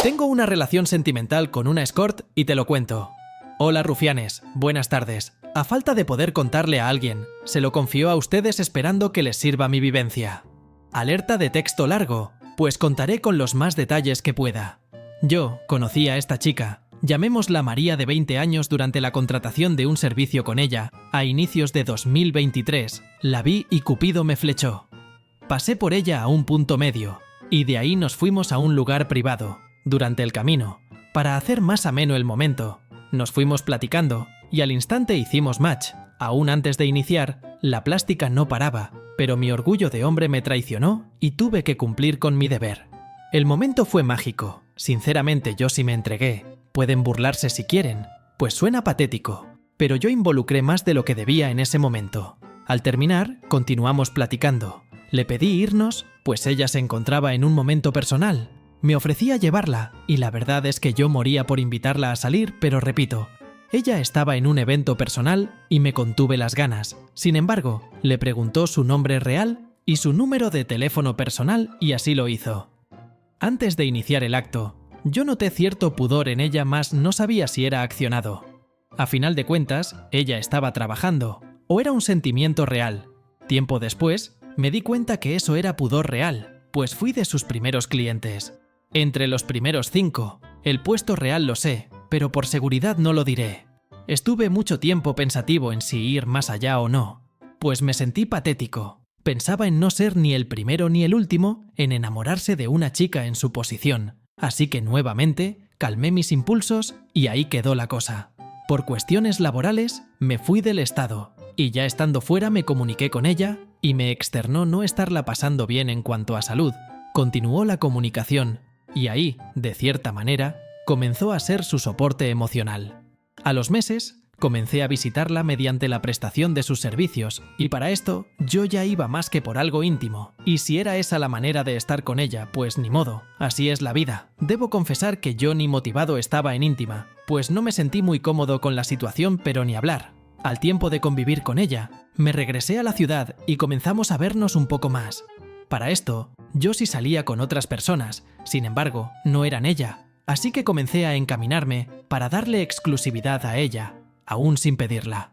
Tengo una relación sentimental con una escort y te lo cuento. Hola rufianes, buenas tardes. A falta de poder contarle a alguien, se lo confío a ustedes esperando que les sirva mi vivencia. Alerta de texto largo, pues contaré con los más detalles que pueda. Yo conocí a esta chica, llamémosla María de 20 años durante la contratación de un servicio con ella, a inicios de 2023. La vi y Cupido me flechó. Pasé por ella a un punto medio, y de ahí nos fuimos a un lugar privado. Durante el camino, para hacer más ameno el momento, nos fuimos platicando y al instante hicimos match. Aún antes de iniciar, la plástica no paraba, pero mi orgullo de hombre me traicionó y tuve que cumplir con mi deber. El momento fue mágico, sinceramente yo sí me entregué. Pueden burlarse si quieren, pues suena patético, pero yo involucré más de lo que debía en ese momento. Al terminar, continuamos platicando. Le pedí irnos, pues ella se encontraba en un momento personal. Me ofrecía llevarla, y la verdad es que yo moría por invitarla a salir, pero repito, ella estaba en un evento personal y me contuve las ganas. Sin embargo, le preguntó su nombre real y su número de teléfono personal y así lo hizo. Antes de iniciar el acto, yo noté cierto pudor en ella, mas no sabía si era accionado. A final de cuentas, ella estaba trabajando, o era un sentimiento real. Tiempo después, me di cuenta que eso era pudor real, pues fui de sus primeros clientes. Entre los primeros 5, el puesto real lo sé, pero por seguridad no lo diré. Estuve mucho tiempo pensativo en si ir más allá o no, pues me sentí patético. Pensaba en no ser ni el primero ni el último en enamorarse de una chica en su posición, así que nuevamente calmé mis impulsos y ahí quedó la cosa. Por cuestiones laborales me fui del estado, y ya estando fuera me comuniqué con ella y me externó no estarla pasando bien en cuanto a salud. Continuó la comunicación, y ahí, de cierta manera, comenzó a ser su soporte emocional. A los meses, comencé a visitarla mediante la prestación de sus servicios, y para esto yo ya iba más que por algo íntimo, y si era esa la manera de estar con ella, pues ni modo, así es la vida. Debo confesar que yo ni motivado estaba en íntima, pues no me sentí muy cómodo con la situación, pero ni hablar. Al tiempo de convivir con ella, me regresé a la ciudad y comenzamos a vernos un poco más. Para esto, yo sí salía con otras personas, sin embargo, no eran ella, así que comencé a encaminarme para darle exclusividad a ella, aún sin pedirla.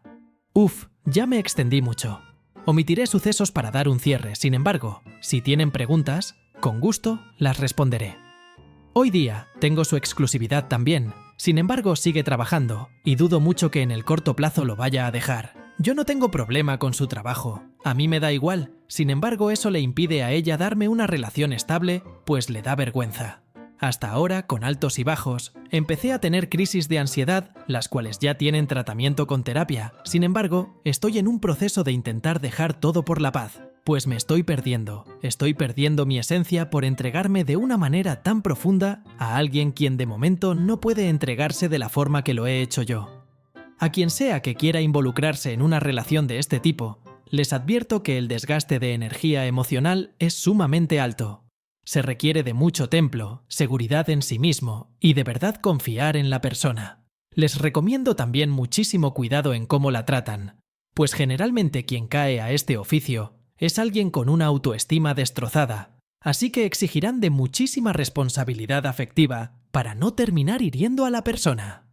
Ya me extendí mucho. Omitiré sucesos para dar un cierre, sin embargo, si tienen preguntas, con gusto las responderé. Hoy día tengo su exclusividad también, sin embargo sigue trabajando y dudo mucho que en el corto plazo lo vaya a dejar. Yo no tengo problema con su trabajo, a mí me da igual, sin embargo eso le impide a ella darme una relación estable, pues le da vergüenza. Hasta ahora, con altos y bajos, empecé a tener crisis de ansiedad, las cuales ya tienen tratamiento con terapia. Sin embargo, estoy en un proceso de intentar dejar todo por la paz, pues me estoy perdiendo mi esencia por entregarme de una manera tan profunda a alguien quien de momento no puede entregarse de la forma que lo he hecho yo. A quien sea que quiera involucrarse en una relación de este tipo, les advierto que el desgaste de energía emocional es sumamente alto. Se requiere de mucho templo, seguridad en sí mismo y de verdad confiar en la persona. Les recomiendo también muchísimo cuidado en cómo la tratan, pues generalmente quien cae a este oficio es alguien con una autoestima destrozada, así que exigirán de muchísima responsabilidad afectiva para no terminar hiriendo a la persona.